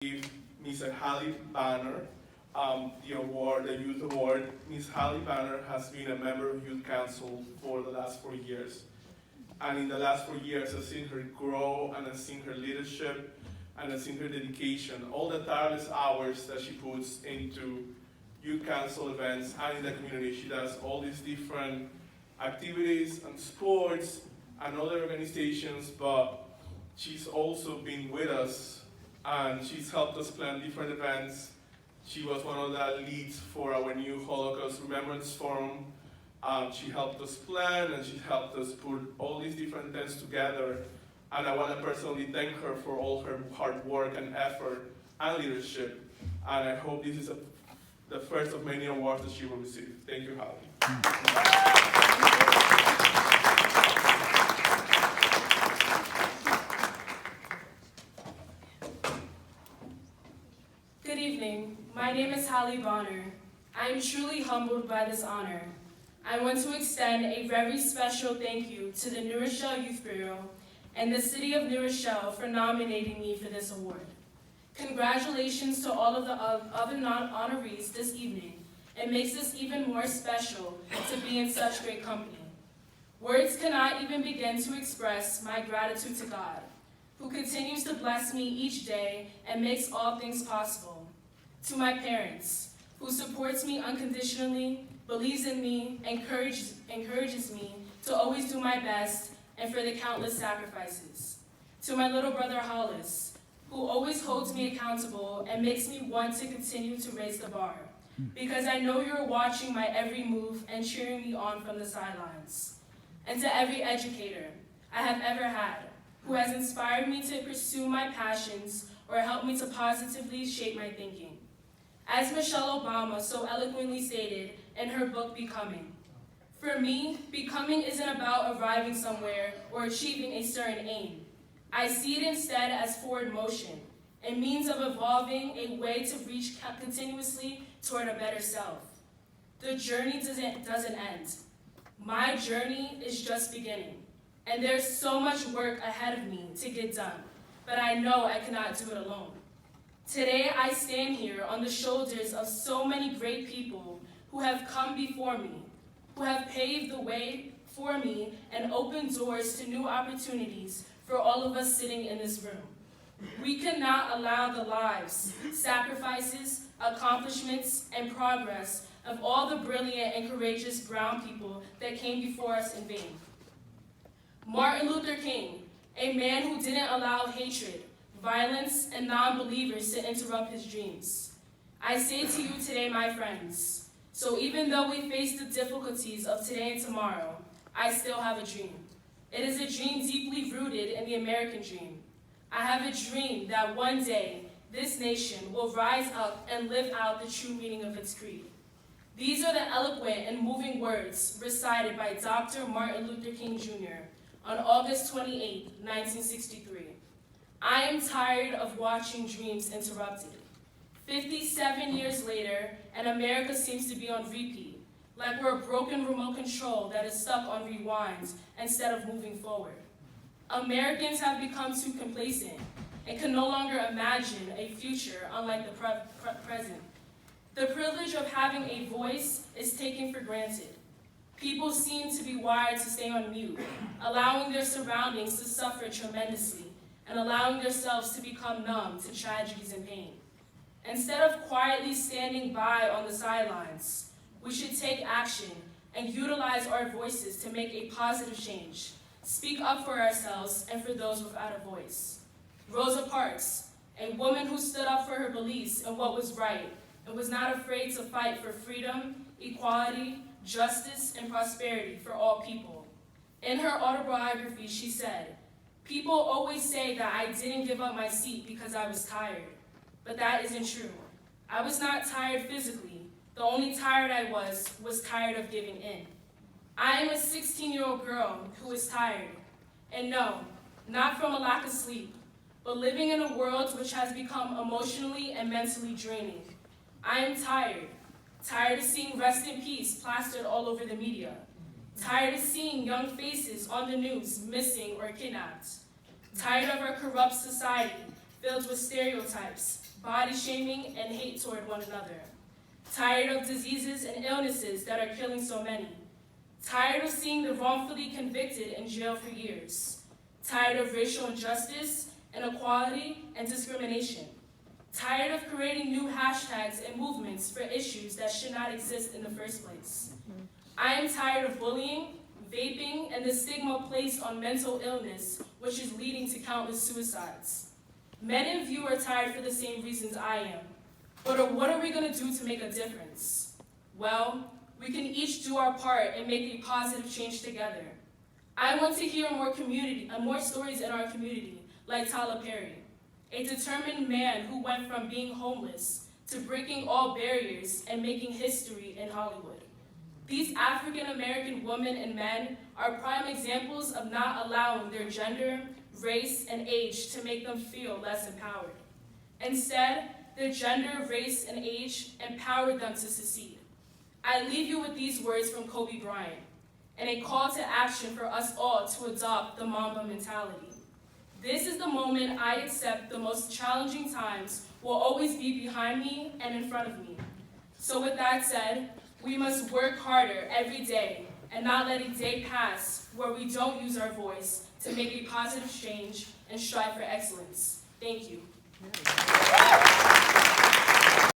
give Ms. Hallye Banner the award, the Youth Award. Ms. Hallye Banner has been a member of Youth Council for the last 4 years. And in the last 4 years, I've seen her grow, and I've seen her leadership, and I've seen her dedication, all the tireless hours that she puts into Youth Council events and in the community. She does all these different activities and sports and other organizations, but she's also been with us and she's helped us plan different events. She was one of the leads for our new Holocaust Remembrance Forum. She helped us plan and she helped us put all these different events together. And I want to personally thank her for all her hard work and effort and leadership. And I hope this is the first of many awards that she will receive. Thank you, Hallye. Good evening. My name is Hallye Bonner. I am truly humbled by this honor. I want to extend a very special thank you to the New Rochelle Youth Bureau and the City of New Rochelle for nominating me for this award. Congratulations to all of the other honorees this evening. It makes this even more special to be in such great company. Words cannot even begin to express my gratitude to God, who continues to bless me each day and makes all things possible. To my parents, who supports me unconditionally, believes in me, encourages me to always do my best, and for the countless sacrifices. To my little brother Hollis, who always holds me accountable and makes me want to continue to raise the bar, because I know you're watching my every move and cheering me on from the sidelines. And to every educator I have ever had, who has inspired me to pursue my passions or helped me to positively shape my thinking. As Michelle Obama so eloquently stated in her book, Becoming, for me, becoming isn't about arriving somewhere or achieving a certain aim. I see it instead as forward motion, a means of evolving, a way to reach continuously toward a better self. The journey doesn't end. My journey is just beginning, and there's so much work ahead of me to get done, but I know I cannot do it alone. Today, I stand here on the shoulders of so many great people who have come before me, who have paved the way for me and opened doors to new opportunities for all of us sitting in this room. We cannot allow the lives, sacrifices, accomplishments, and progress of all the brilliant and courageous brown people that came before us in vain. Martin Luther King, a man who didn't allow hatred, violence, and non-believers to interrupt his dreams. I say to you today, my friends, so even though we face the difficulties of today and tomorrow, I still have a dream. It is a dream deeply rooted in the American dream. I have a dream that one day this nation will rise up and live out the true meaning of its creed. These are the eloquent and moving words recited by Dr. Martin Luther King Jr. on August 28, 1963. I am tired of watching dreams interrupted. 57 years later, and America seems to be on repeat, like we're a broken remote control that is stuck on rewind instead of moving forward. Americans have become too complacent and can no longer imagine a future unlike the present. The privilege of having a voice is taken for granted. People seem to be wired to stay on mute, allowing their surroundings to suffer tremendously and allowing themselves to become numb to tragedies and pain. Instead of quietly standing by on the sidelines, we should take action and utilize our voices to make a positive change, speak up for ourselves and for those without a voice. Rosa Parks, a woman who stood up for her beliefs and what was right, and was not afraid to fight for freedom, equality, justice, and prosperity for all people. In her autobiography, she said, "People always say that I didn't give up my seat because I was tired, but that isn't true. I was not tired physically. The only tired I was tired of giving in. I am a 16-year-old girl who is tired, and no, not from a lack of sleep, but living in a world which has become emotionally and mentally draining. I am tired of seeing rest in peace plastered all over the media, tired of seeing young faces on the news missing or kidnapped, tired of our corrupt society filled with stereotypes, body shaming, and hate toward one another. Tired of diseases and illnesses that are killing so many. Tired of seeing the wrongfully convicted in jail for years. Tired of racial injustice, inequality, and discrimination. Tired of creating new hashtags and movements for issues that should not exist in the first place. I am tired of bullying, vaping, and the stigma placed on mental illness, which is leading to countless suicides. Many of you are tired for the same reasons I am. But what are we going to do to make a difference? Well, we can each do our part and make a positive change together. I want to hear more stories in our community, like Tyler Perry, a determined man who went from being homeless to breaking all barriers and making history in Hollywood. These African American women and men are prime examples of not allowing their gender, race, and age to make them feel less empowered. Instead, their gender, race, and age empowered them to succeed. I leave you with these words from Kobe Bryant, and a call to action for us all to adopt the Mamba mentality. This is the moment I accept the most challenging times will always be behind me and in front of me. So with that said, we must work harder every day and not let a day pass where we don't use our voice to make a positive change and strive for excellence. Thank you.